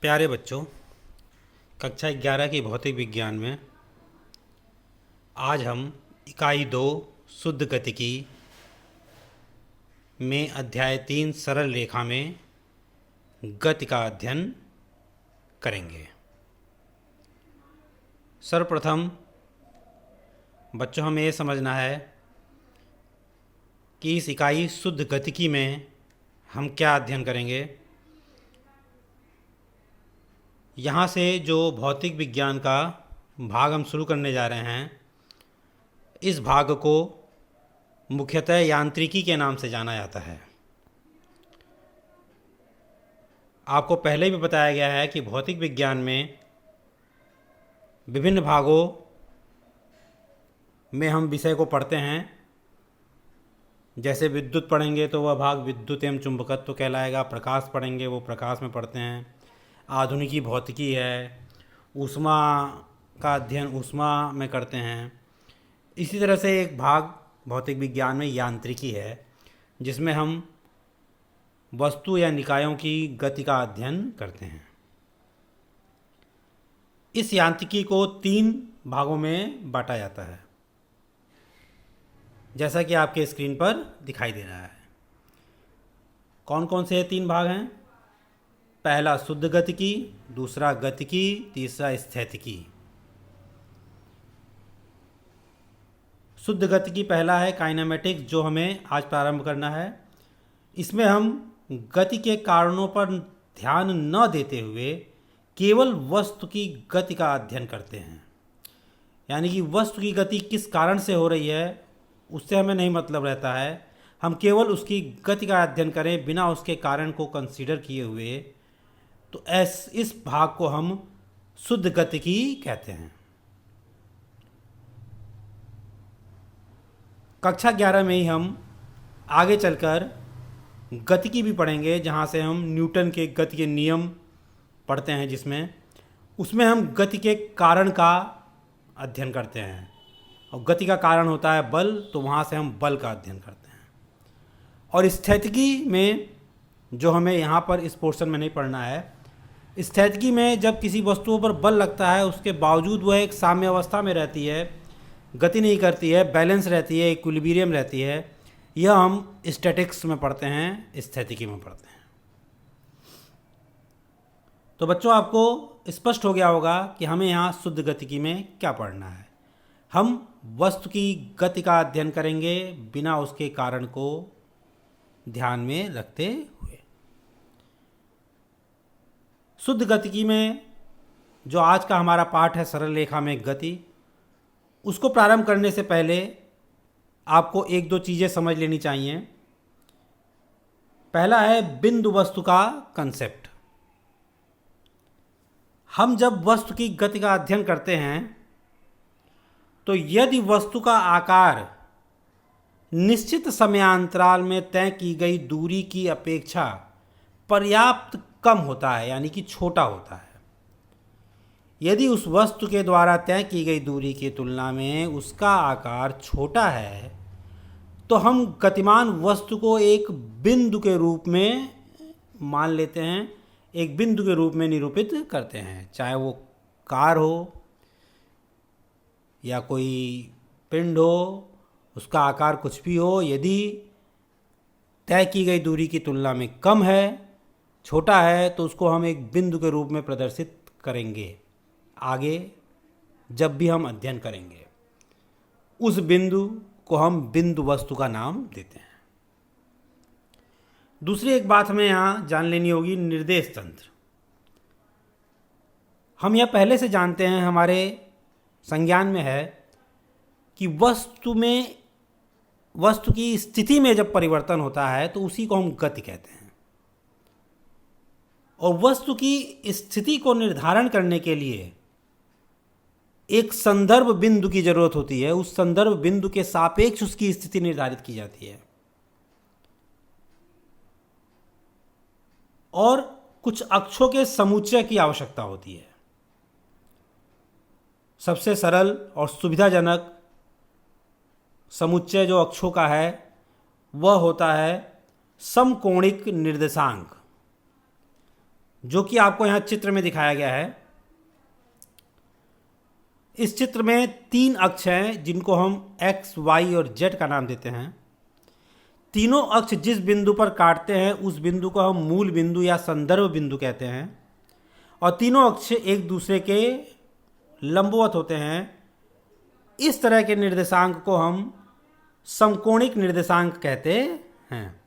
प्यारे बच्चों, कक्षा 11 की भौतिक विज्ञान में आज हम इकाई 2 शुद्ध गतिकी में अध्याय 3 सरल रेखा में गति का अध्ययन करेंगे। सर्वप्रथम बच्चों, हमें ये समझना है कि इस इकाई शुद्ध गतिकी में हम क्या अध्ययन करेंगे। यहाँ से जो भौतिक विज्ञान का भाग हम शुरू करने जा रहे हैं, इस भाग को मुख्यतः यांत्रिकी के नाम से जाना जाता है। आपको पहले भी बताया गया है कि भौतिक विज्ञान में विभिन्न भागों में हम विषय को पढ़ते हैं। जैसे विद्युत पढ़ेंगे तो वह भाग विद्युत एवं चुंबकत्व कहलाएगा। प्रकाश पढ़ेंगे वो प्रकाश में पढ़ते हैं। आधुनिकी भौतिकी है, ऊष्मा का अध्ययन ऊष्मा में करते हैं। इसी तरह से एक भाग भौतिक विज्ञान में यांत्रिकी है, जिसमें हम वस्तु या निकायों की गति का अध्ययन करते हैं। इस यांत्रिकी को 3 भागों में बांटा जाता है, जैसा कि आपके स्क्रीन पर दिखाई दे रहा है। कौन कौन से 3 भाग हैं? पहला शुद्ध गतिकी, दूसरा गतिकी, तीसरा स्थैतिकी। शुद्ध गतिकी पहला है काइनेमेटिक्स, जो हमें आज प्रारंभ करना है। इसमें हम गति के कारणों पर ध्यान न देते हुए केवल वस्तु की गति का अध्ययन करते हैं। यानी कि वस्तु की गति किस कारण से हो रही है उससे हमें नहीं मतलब रहता है। हम केवल उसकी गति का अध्ययन करें बिना उसके कारण को कंसीडर किए हुए, तो इस भाग को हम शुद्ध गतिकी कहते हैं। कक्षा 11 में ही हम आगे चलकर गतिकी भी पढ़ेंगे, जहाँ से हम न्यूटन के गति के नियम पढ़ते हैं, उसमें हम गति के कारण का अध्ययन करते हैं। और गति का कारण होता है बल, तो वहाँ से हम बल का अध्ययन करते हैं। और स्थैतिकी में, जो हमें यहाँ पर इस पोर्शन में नहीं पढ़ना है, स्थैतिकी में जब किसी वस्तुओं पर बल लगता है, उसके बावजूद वह एक साम्य अवस्था में रहती है, गति नहीं करती है, बैलेंस रहती है, इक्विलिब्रियम रहती है, यह हम स्टैटिक्स में पढ़ते हैं, स्थैतिकी में पढ़ते हैं। तो बच्चों, आपको स्पष्ट हो गया होगा कि हमें यहाँ शुद्ध गतिकी में क्या पढ़ना है। हम वस्तु की गति का अध्ययन करेंगे बिना उसके कारण को ध्यान में रखते हुए। शुद्ध गतिकी में जो आज का हमारा पाठ है सरल रेखा में गति, उसको प्रारंभ करने से पहले आपको 1-2 चीज़ें समझ लेनी चाहिए। पहला है बिंदु वस्तु का कंसेप्ट। हम जब वस्तु की गति का अध्ययन करते हैं, तो यदि वस्तु का आकार निश्चित समयांतराल में तय की गई दूरी की अपेक्षा पर्याप्त कम होता है, यानी कि छोटा होता है, यदि उस वस्तु के द्वारा तय की गई दूरी की तुलना में उसका आकार छोटा है, तो हम गतिमान वस्तु को एक बिंदु के रूप में मान लेते हैं, एक बिंदु के रूप में निरूपित करते हैं। चाहे वो कार हो या कोई पिंड हो, उसका आकार कुछ भी हो, यदि तय की गई दूरी की तुलना में कम है, छोटा है, तो उसको हम एक बिंदु के रूप में प्रदर्शित करेंगे। आगे जब भी हम अध्ययन करेंगे, उस बिंदु को हम बिंदु वस्तु का नाम देते हैं। दूसरी एक बात हमें यहाँ जान लेनी होगी, निर्देश तंत्र। हम यह पहले से जानते हैं, हमारे संज्ञान में है कि वस्तु की स्थिति में जब परिवर्तन होता है तो उसी को हम गति कहते हैं। और वस्तु की स्थिति को निर्धारण करने के लिए एक संदर्भ बिंदु की जरूरत होती है। उस संदर्भ बिंदु के सापेक्ष उसकी स्थिति निर्धारित की जाती है। और कुछ अक्षों के समुच्चय की आवश्यकता होती है। सबसे सरल और सुविधाजनक समुच्चय जो अक्षों का है वह होता है समकोणिक निर्देशांक। जो कि आपको यहाँ चित्र में दिखाया गया है। इस चित्र में 3 अक्ष हैं जिनको हम x, y और z का नाम देते हैं। तीनों अक्ष जिस बिंदु पर काटते हैं उस बिंदु को हम मूल बिंदु या संदर्भ बिंदु कहते हैं, और तीनों अक्ष एक दूसरे के लंबवत होते हैं। इस तरह के निर्देशांक को हम समकोणिक निर्देशांक कहते हैं।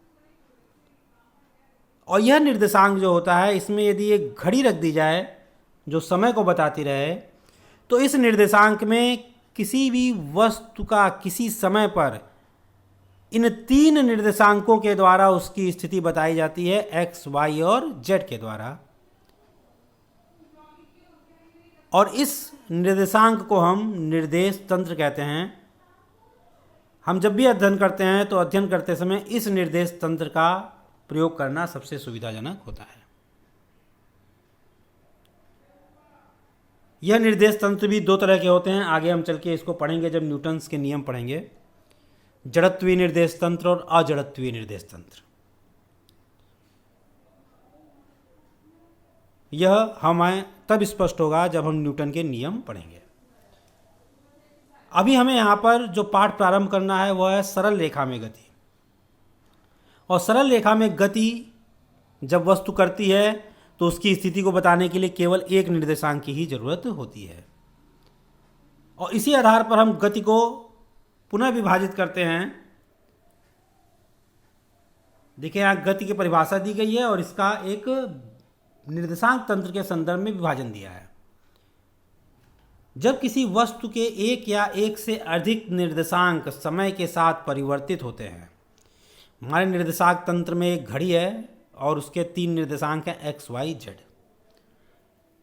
और यह निर्देशांक जो होता है, इसमें यदि एक घड़ी रख दी जाए जो समय को बताती रहे, तो इस निर्देशांक में किसी भी वस्तु का किसी समय पर इन 3 निर्देशांकों के द्वारा उसकी स्थिति बताई जाती है, x, y और z के द्वारा। और इस निर्देशांक को हम निर्देश तंत्र कहते हैं। हम जब भी अध्ययन करते हैं तो अध्ययन करते समय इस निर्देश तंत्र का प्रयोग करना सबसे सुविधाजनक होता है। यह निर्देश तंत्र भी 2 तरह के होते हैं। आगे हम चल के इसको पढ़ेंगे जब न्यूटन्स के नियम पढ़ेंगे। जड़त्वीय निर्देश तंत्र और अजड़त्वीय निर्देश तंत्र। यह हमें तब स्पष्ट होगा जब हम न्यूटन के नियम पढ़ेंगे। अभी हमें यहाँ पर जो पाठ प्रारंभ करना है वह है सरल रेखा में गति। और सरल रेखा में गति जब वस्तु करती है तो उसकी स्थिति को बताने के लिए केवल एक निर्देशांक की ही जरूरत होती है। और इसी आधार पर हम गति को पुनः विभाजित करते हैं। देखिए यहाँ गति की परिभाषा दी गई है और इसका एक निर्देशांक तंत्र के संदर्भ में विभाजन दिया है। जब किसी वस्तु के एक या एक से अधिक निर्देशांक समय के साथ परिवर्तित होते हैं, हमारे निर्देशांक तंत्र में एक घड़ी है और उसके 3 निर्देशांक हैं x, y, z।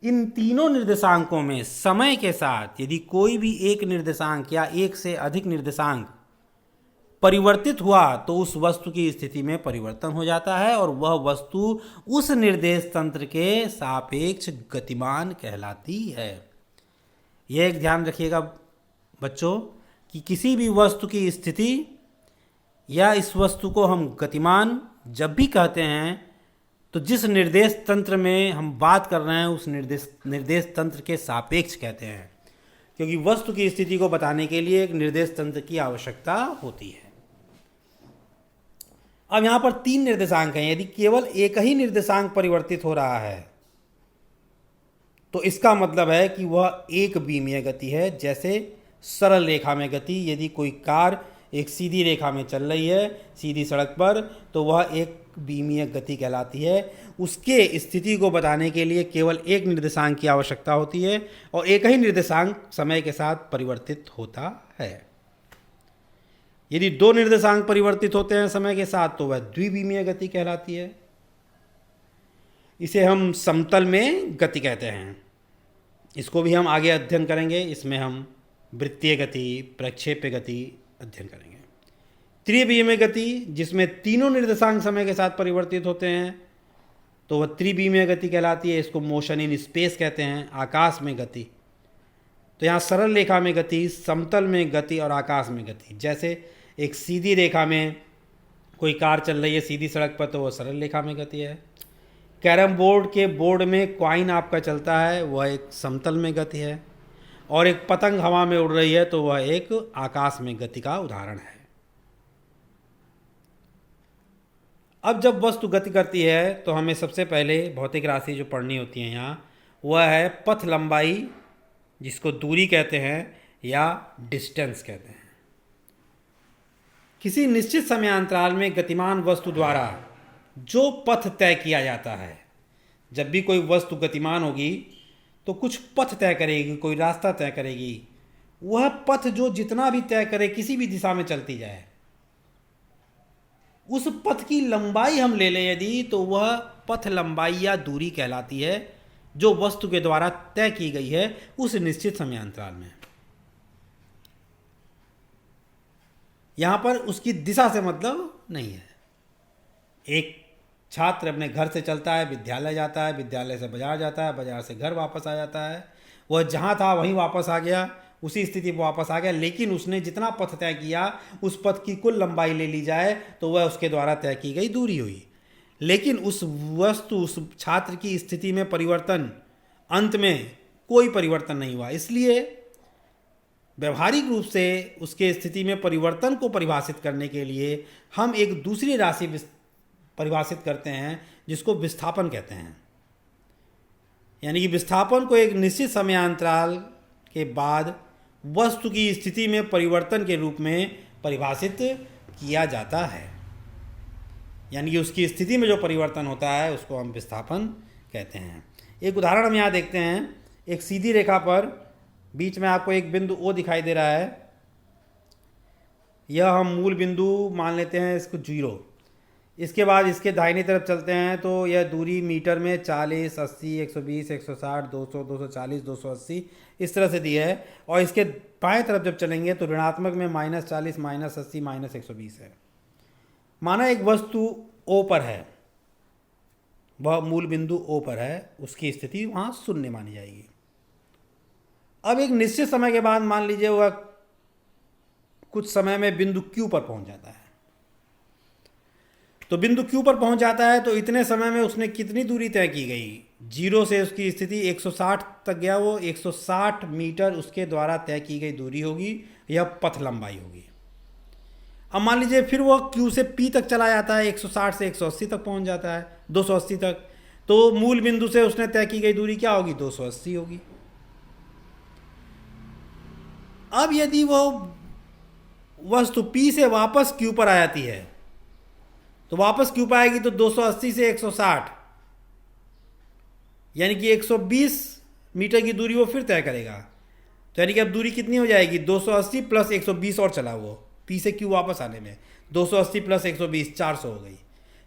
इन तीनों निर्देशांकों में समय के साथ यदि कोई भी एक निर्देशांक या एक से अधिक निर्देशांक परिवर्तित हुआ तो उस वस्तु की स्थिति में परिवर्तन हो जाता है और वह वस्तु उस निर्देश तंत्र के सापेक्ष गतिमान कहलाती है। यह एक ध्यान रखिएगा बच्चों कि किसी भी वस्तु की स्थिति या इस वस्तु को हम गतिमान जब भी कहते हैं तो जिस निर्देश तंत्र में हम बात कर रहे हैं उस निर्देश तंत्र के सापेक्ष कहते हैं, क्योंकि वस्तु की स्थिति को बताने के लिए एक निर्देश तंत्र की आवश्यकता होती है। अब यहाँ पर 3 निर्देशांक हैं। यदि केवल एक ही निर्देशांक परिवर्तित हो रहा है तो इसका मतलब है कि वह एक बीमीय गति है। जैसे सरल रेखा में गति, यदि कोई कार एक सीधी रेखा में चल रही है सीधी सड़क पर तो वह एक बीमीय गति कहलाती है। उसके स्थिति को बताने के लिए केवल एक निर्देशांक की आवश्यकता होती है और एक ही निर्देशांक समय के साथ परिवर्तित होता है। यदि 2 निर्देशांक परिवर्तित होते हैं समय के साथ तो वह द्विबीमीय गति कहलाती है। इसे हम समतल में गति कहते हैं। इसको भी हम आगे अध्ययन करेंगे। इसमें हम वृत्तीय गति, प्रक्षेप्य गति अध्ययन करेंगे। त्रिविमीय गति जिसमें तीनों निर्देशांक समय के साथ परिवर्तित होते हैं तो वह त्रिविमीय गति कहलाती है। इसको मोशन इन स्पेस कहते हैं, आकाश में गति। तो यहाँ सरल रेखा में गति, समतल में गति और आकाश में गति। जैसे एक सीधी रेखा में कोई कार चल रही है सीधी सड़क पर तो वह सरल रेखा में गति है। कैरम बोर्ड के बोर्ड में कॉइन आपका चलता है वह एक समतल में गति है। और एक पतंग हवा में उड़ रही है तो वह एक आकाश में गति का उदाहरण है। अब जब वस्तु गति करती है तो हमें सबसे पहले भौतिक राशि जो पढ़नी होती है यहाँ वह है पथ लंबाई, जिसको दूरी कहते हैं या डिस्टेंस कहते हैं। किसी निश्चित समयांतराल में गतिमान वस्तु द्वारा जो पथ तय किया जाता है, जब भी कोई वस्तु गतिमान होगी तो कुछ पथ तय करेगी, कोई रास्ता तय करेगी। वह पथ जो जितना भी तय करे, किसी भी दिशा में चलती जाए, उस पथ की लंबाई हम ले लें यदि तो वह पथ लंबाई या दूरी कहलाती है जो वस्तु के द्वारा तय की गई है उस निश्चित समयांतराल में। यहां पर उसकी दिशा से मतलब नहीं है। एक छात्र अपने घर से चलता है, विद्यालय जाता है, विद्यालय से बाजार जाता है, बाजार से घर वापस आ जाता है। वह जहाँ था वहीं वापस आ गया, उसी स्थिति पर वापस आ गया, लेकिन उसने जितना पथ तय किया उस पथ की कुल लंबाई ले ली जाए तो वह उसके द्वारा तय की गई दूरी हुई। लेकिन उस वस्तु, उस छात्र की स्थिति में परिवर्तन, अंत में कोई परिवर्तन नहीं हुआ। इसलिए व्यवहारिक रूप से उसके स्थिति में परिवर्तन को परिभाषित करने के लिए हम एक दूसरी राशि परिभाषित करते हैं जिसको विस्थापन कहते हैं। यानी कि विस्थापन को एक निश्चित समयांतराल के बाद वस्तु की स्थिति में परिवर्तन के रूप में परिभाषित किया जाता है। यानी कि उसकी स्थिति में जो परिवर्तन होता है उसको हम विस्थापन कहते हैं। एक उदाहरण हम यहाँ देखते हैं। एक सीधी रेखा पर बीच में आपको एक बिंदु O दिखाई दे रहा है। यह हम मूल बिंदु मान लेते हैं इसको 0। इसके बाद इसके दाहिनी तरफ चलते हैं तो यह दूरी मीटर में 40, 80, 120, 160, 200, 240, 280 इस तरह से दी है। और इसके बाएं तरफ जब चलेंगे तो ऋणात्मक में -40, -80, -120 है। माना एक वस्तु O पर है, वह मूल बिंदु O पर है, उसकी स्थिति वहाँ 0 मानी जाएगी। अब एक निश्चित समय के बाद मान लीजिए वह कुछ समय में बिंदु Q पर पहुंच जाता है। तो बिंदु Q पर पहुंच जाता है तो इतने समय में उसने कितनी दूरी तय की गई? 0 से उसकी स्थिति 160 तक गया, वो 160 मीटर उसके द्वारा तय की गई दूरी होगी, यह पथ लंबाई होगी। अब मान लीजिए फिर वह Q से P तक चला जाता है, 160 से 180 तक पहुंच जाता है, 280 तक। तो मूल बिंदु से उसने तय की गई दूरी क्या होगी? 280 होगी। अब यदि वह वस्तु P से वापस Q पर आ जाती है तो वापस Q पर आएगी तो 280 से 160 यानी कि 120 मीटर की दूरी वो फिर तय करेगा। तो यानी कि अब दूरी कितनी हो जाएगी? 280 प्लस 120 और चला वो P से Q वापस आने में, 280 प्लस 120 400 हो गई।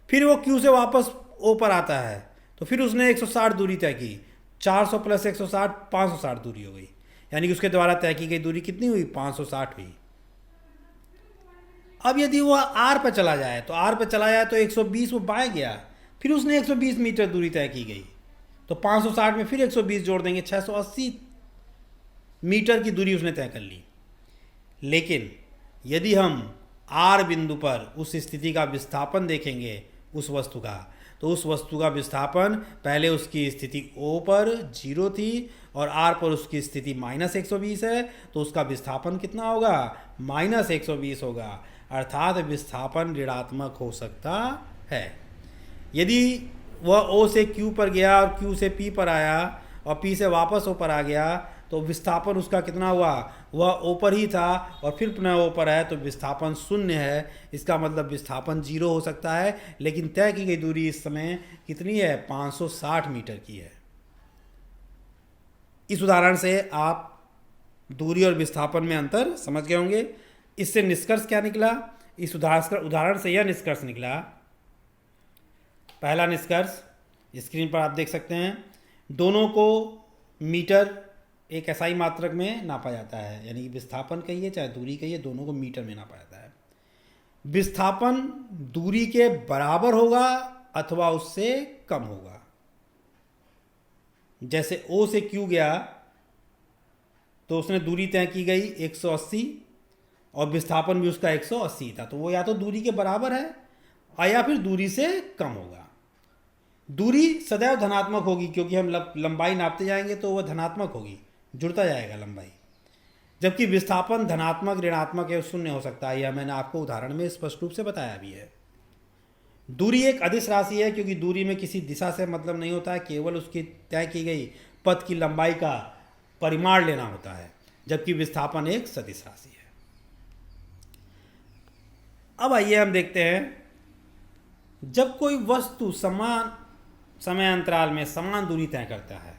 फिर वो Q से वापस O पर आता है तो फिर उसने 160 दूरी तय की, 400 प्लस 160 560 दूरी हो गई। यानी कि उसके द्वारा तय की गई दूरी कितनी हुई? 560 हुई। अब यदि वह R पर चला जाए तो R पर चला जाए तो 120 वो बाएं गया, फिर उसने 120 मीटर दूरी तय की गई तो 560 में फिर 120 जोड़ देंगे, 680 मीटर की दूरी उसने तय कर ली। लेकिन यदि हम R बिंदु पर उस स्थिति का विस्थापन देखेंगे उस वस्तु का, तो उस वस्तु का विस्थापन पहले उसकी स्थिति O पर 0 थी और R पर उसकी स्थिति -120 है, तो उसका विस्थापन कितना होगा? -120 होगा। अर्थात विस्थापन ऋणात्मक हो सकता है। यदि वह O से Q पर गया और Q से P पर आया और P से वापस O पर आ गया तो विस्थापन उसका कितना हुआ? वह O पर ही था और फिर पुनः O पर है तो विस्थापन 0 है। इसका मतलब विस्थापन 0 हो सकता है, लेकिन तय की गई दूरी इस समय कितनी है? 560 मीटर की है। इस उदाहरण से आप दूरी और विस्थापन में अंतर समझ गए होंगे। इससे निष्कर्ष क्या निकला? इस उदाहरण से यह निष्कर्ष निकला, पहला निष्कर्ष स्क्रीन पर आप देख सकते हैं, दोनों को मीटर एक SI मात्रक में नापा जाता है। यानी कि विस्थापन कहिए चाहे दूरी कहिए, दोनों को मीटर में नापा जाता है। विस्थापन दूरी के बराबर होगा अथवा उससे कम होगा। जैसे O से Q गया तो उसने दूरी तय की गई 180 और विस्थापन भी उसका 180 था, तो वो या तो दूरी के बराबर है या फिर दूरी से कम होगा। दूरी सदैव धनात्मक होगी क्योंकि हम लंबाई नापते जाएंगे तो वह धनात्मक होगी, जुड़ता जाएगा लंबाई। जबकि विस्थापन धनात्मक, ऋणात्मक या 0 हो सकता है, यह मैंने आपको उदाहरण में स्पष्ट रूप से बताया भी है। दूरी एक अदिश राशि है क्योंकि दूरी में किसी दिशा से मतलब नहीं होता है, केवल उसकी तय की गई पथ की लंबाई का परिमाण लेना होता है। जबकि विस्थापन एक सदिश राशि है। अब आइए हम देखते हैं, जब कोई वस्तु समान समय अंतराल में समान दूरी तय करता है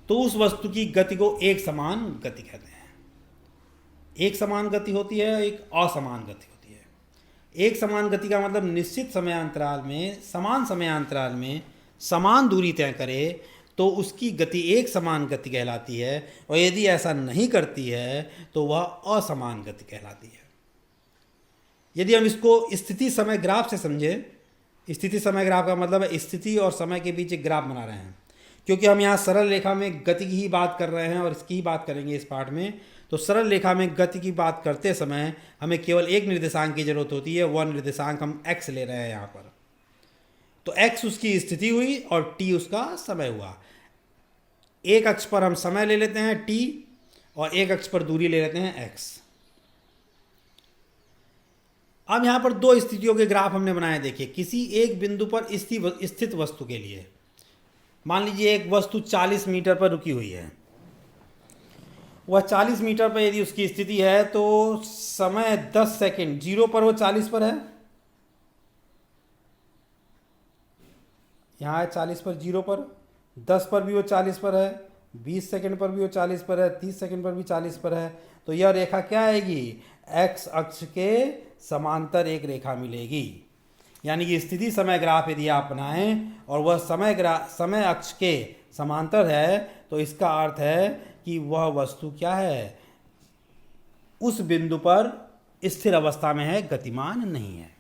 तो उस वस्तु की गति को एक समान गति कहते हैं। एक समान गति होती है, एक असमान गति होती है। एक समान गति का मतलब निश्चित समय अंतराल में, समान समय अंतराल में समान दूरी तय करे तो उसकी गति एक समान गति कहलाती है, और यदि ऐसा नहीं करती है तो वह असमान गति कहलाती है। यदि हम इसको स्थिति समय ग्राफ से समझें, स्थिति समय ग्राफ का मतलब है स्थिति और समय के बीच एक ग्राफ बना रहे हैं। क्योंकि हम यहाँ सरल रेखा में गति की ही बात कर रहे हैं और इसकी ही बात करेंगे इस पाठ में, तो सरल रेखा में गति की बात करते समय हमें केवल एक निर्देशांक की जरूरत होती है। वह निर्देशांक हम x ले रहे हैं यहाँ पर। तो x उसकी स्थिति हुई और t उसका समय हुआ। एक अक्ष पर हम समय ले लेते हैं t और एक अक्ष पर दूरी ले लेते हैं x। अब यहां पर दो स्थितियों के ग्राफ हमने बनाए। देखिए, किसी एक बिंदु पर स्थित वस्तु के लिए मान लीजिए एक वस्तु 40 मीटर पर रुकी हुई है। वह 40 मीटर पर यदि उसकी स्थिति है तो समय 10 सेकंड, 0 पर वो 40 पर है, यहाँ है 40 पर, 0 पर, 10 पर भी वो 40 पर है, 20 सेकंड पर भी वो 40 पर है, 30 सेकंड पर भी 40 पर है। तो यह रेखा क्या आएगी? एक्स अक्ष के समांतर एक रेखा मिलेगी। यानी कि स्थिति समय ग्राफ यदि आप बनाएं और वह समय अक्ष के समांतर है तो इसका अर्थ है कि वह वस्तु क्या है? उस बिंदु पर स्थिर अवस्था में है, गतिमान नहीं है।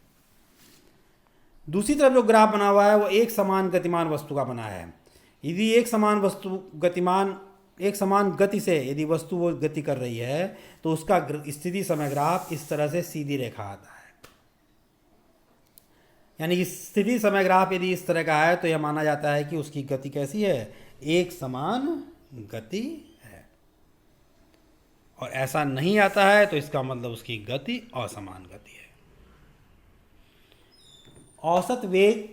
दूसरी तरफ जो ग्राफ बना हुआ है वो एक समान गतिमान वस्तु का बना है। यदि एक समान गति से यदि वस्तु वो गति कर रही है तो उसका स्थिति समय ग्राफ इस तरह से सीधी रेखा आता है। यानी कि स्थिति समय ग्राफ यदि इस तरह का है तो यह माना जाता है कि उसकी गति कैसी है? एक समान गति है। और ऐसा नहीं आता है तो इसका मतलब उसकी गति असमान गति है। औसत वेग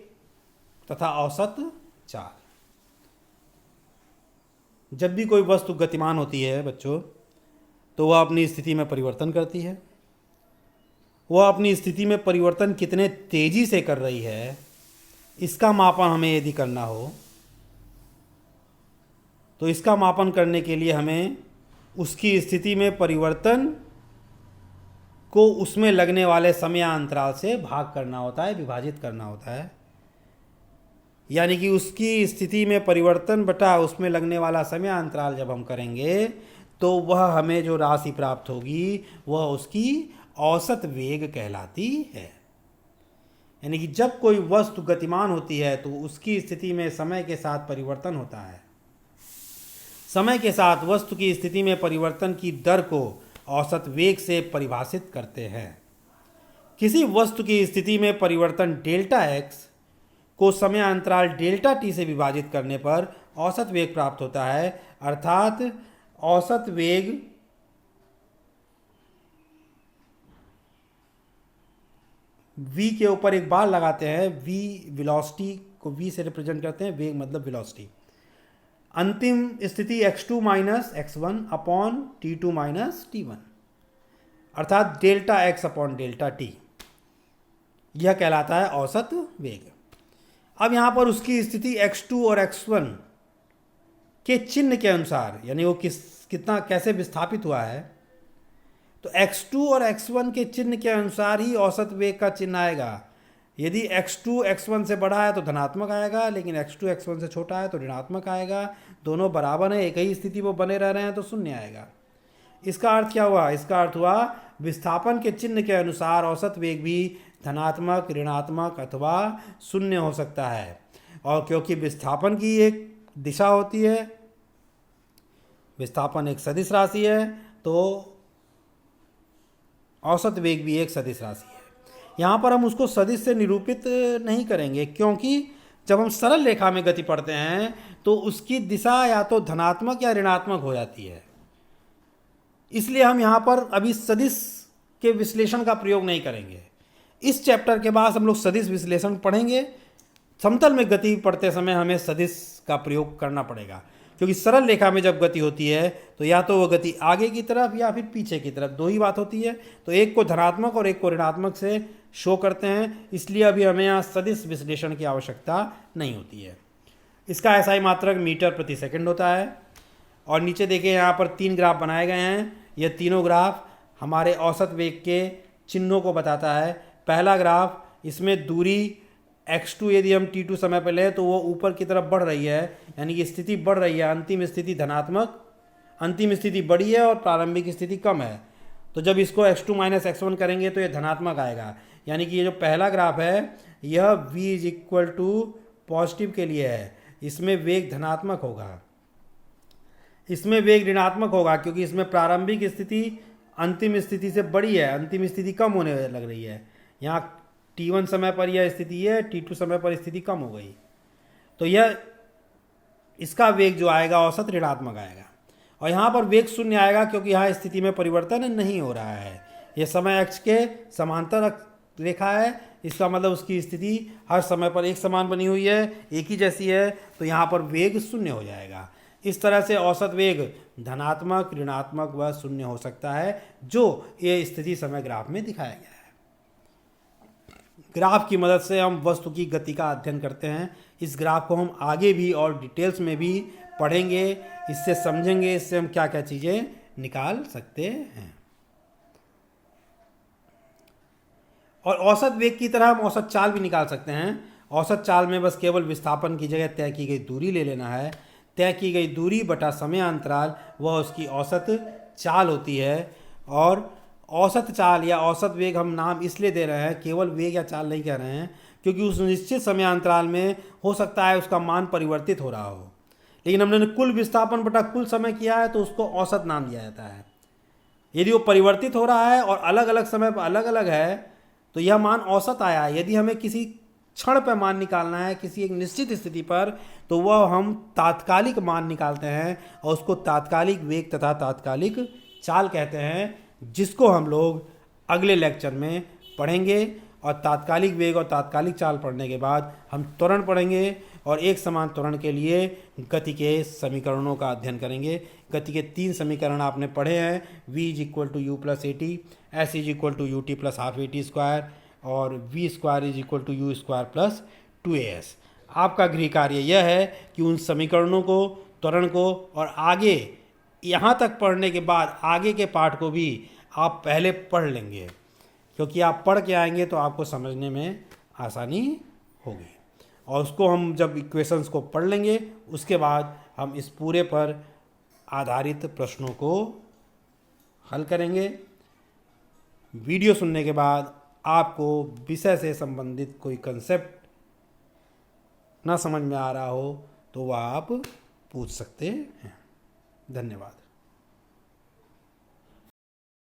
तथा औसत चाल। जब भी कोई वस्तु गतिमान होती है बच्चों, तो वह अपनी स्थिति में परिवर्तन करती है। वह अपनी स्थिति में परिवर्तन कितने तेजी से कर रही है, इसका मापन हमें यदि करना हो तो इसका मापन करने के लिए हमें उसकी स्थिति में परिवर्तन को उसमें लगने वाले समयांतराल से भाग करना होता है, विभाजित करना होता है। यानी कि उसकी स्थिति में परिवर्तन बटा उसमें लगने वाला समयांतराल जब हम करेंगे तो वह हमें जो राशि प्राप्त होगी वह उसकी औसत वेग कहलाती है। यानी कि जब कोई वस्तु गतिमान होती है तो उसकी स्थिति में समय के साथ परिवर्तन होता है। समय के साथ वस्तु की स्थिति में परिवर्तन की दर को औसत वेग से परिभाषित करते हैं। किसी वस्तु की स्थिति में परिवर्तन डेल्टा एक्स को समय अंतराल डेल्टा टी से विभाजित करने पर औसत वेग प्राप्त होता है। अर्थात औसत वेग v के ऊपर एक बार लगाते हैं, v वेलोसिटी को v से रिप्रेजेंट करते हैं, वेग मतलब वेलोसिटी। अंतिम स्थिति x2 minus x1 upon t2 minus t1, अर्थात delta x upon delta t, यह कहलाता है औसत वेग। अब यहाँ पर उसकी स्थिति x2 और x1 के चिन्ह के अनुसार, यानी वो कितना कैसे विस्थापित हुआ है, तो x2 और x1 के चिन्ह के अनुसार ही औसत वेग का चिन्ह आएगा। यदि x2 x1 से बड़ा है तो धनात्मक आएगा, लेकिन x2 x1 से छोटा है तो ऋणात्मक आएगा। दोनों बराबर हैं, एक ही स्थिति वो बने रह रहे हैं तो शून्य आएगा। इसका अर्थ क्या हुआ? इसका अर्थ हुआ विस्थापन के चिन्ह के अनुसार औसत वेग भी धनात्मक, ऋणात्मक अथवा शून्य हो सकता है। और क्योंकि विस्थापन की एक दिशा होती है, विस्थापन एक सदिश राशि है, तो औसत वेग भी एक सदिश राशि है। यहाँ पर हम उसको सदिश से निरूपित नहीं करेंगे, क्योंकि जब हम सरल रेखा में गति पढ़ते हैं तो उसकी दिशा या तो धनात्मक या ऋणात्मक हो जाती है। इसलिए हम यहाँ पर अभी सदिश के विश्लेषण का प्रयोग नहीं करेंगे। इस चैप्टर के बाद हम लोग सदिश विश्लेषण पढ़ेंगे। समतल में गति पढ़ते समय हमें सदिश का प्रयोग करना पड़ेगा, क्योंकि सरल रेखा में जब गति होती है तो या तो वह गति आगे की तरफ या फिर पीछे की तरफ, दो ही बात होती है। तो एक को धनात्मक और एक को ऋणात्मक से शो करते हैं, इसलिए अभी हमें यहाँ सदिश विश्लेषण की आवश्यकता नहीं होती है। इसका एसआई मात्रक मीटर प्रति सेकंड होता है। और नीचे देखिए यहाँ पर 3 ग्राफ बनाए गए हैं। ये तीनों ग्राफ हमारे औसत वेग के चिन्हों को बताता है। पहला ग्राफ, इसमें दूरी x2 यदि हम t2 समय पर लें तो वो ऊपर की तरफ बढ़ रही है, यानी कि स्थिति बढ़ रही है। अंतिम स्थिति धनात्मक, अंतिम स्थिति बड़ी है और प्रारंभिक स्थिति कम है। तो जब इसको x2 माइनस x1 करेंगे तो ये धनात्मक आएगा। यानी कि ये जो पहला ग्राफ है यह v is equal to positive के लिए है, इसमें वेग धनात्मक होगा। इसमें वेग ऋणात्मक होगा क्योंकि इसमें प्रारंभिक स्थिति अंतिम स्थिति से बड़ी है, अंतिम स्थिति कम होने लग रही है। यहाँ t1 समय पर यह स्थिति है, t2 समय पर स्थिति कम हो गई, तो यह इसका वेग जो आएगा औसत ऋणात्मक आएगा। और यहाँ पर वेग शून्य आएगा क्योंकि यहाँ स्थिति में परिवर्तन नहीं हो रहा है। यह समय अक्ष के समांतर रेखा है, इसका मतलब उसकी स्थिति हर समय पर एक समान बनी हुई है, एक ही जैसी है, तो यहाँ पर वेग शून्य हो जाएगा। इस तरह से औसत वेग धनात्मक, ऋणात्मक व शून्य हो सकता है, जो ये स्थिति समय ग्राफ में दिखाया गया है। ग्राफ की मदद से हम वस्तु की गति का अध्ययन करते हैं। इस ग्राफ को हम आगे भी और डिटेल्स में भी पढ़ेंगे, इससे समझेंगे, इससे हम क्या क्या चीज़ें निकाल सकते हैं। और औसत वेग की तरह हम औसत चाल भी निकाल सकते हैं। औसत चाल में बस केवल विस्थापन की जगह तय की गई दूरी ले लेना है। तय की गई दूरी बटा समय अंतराल वह उसकी औसत चाल होती है। और औसत चाल या औसत वेग हम नाम इसलिए दे रहे हैं, केवल वेग या चाल नहीं कह रहे हैं, क्योंकि उस निश्चित समय अंतराल में हो सकता है उसका मान परिवर्तित हो रहा हो, लेकिन हमने कुल विस्थापन बटा कुल समय किया है तो उसको औसत नाम दिया जाता है। यदि वो परिवर्तित हो रहा है और अलग अलग समय पर अलग अलग है तो यह मान औसत आया है। यदि हमें किसी क्षण पर मान निकालना है किसी एक निश्चित स्थिति पर, तो वह हम तात्कालिक मान निकालते हैं और उसको तात्कालिक वेग तथा तात्कालिक चाल कहते हैं, जिसको हम लोग अगले लेक्चर में पढ़ेंगे। और तात्कालिक वेग और तात्कालिक चाल पढ़ने के बाद हम त्वरण पढ़ेंगे और एक समान त्वरण के लिए गति के समीकरणों का अध्ययन करेंगे। गति के 3 समीकरण आपने पढ़े हैं, v is equal to U plus A T, S is equal to U T plus half A T square और V square is equal to U square plus 2as। आपका गृह कार्य यह है कि उन समीकरणों को, त्वरण को और आगे यहाँ तक पढ़ने के बाद आगे के पाठ को भी आप पहले पढ़ लेंगे, क्योंकि आप पढ़ के आएंगे तो आपको समझने में आसानी होगी। और उसको हम जब इक्वेशंस को पढ़ लेंगे उसके बाद हम इस पूरे पर आधारित प्रश्नों को हल करेंगे। वीडियो सुनने के बाद आपको विषय से संबंधित कोई कंसेप्ट ना समझ में आ रहा हो तो वह आप पूछ सकते हैं। धन्यवाद।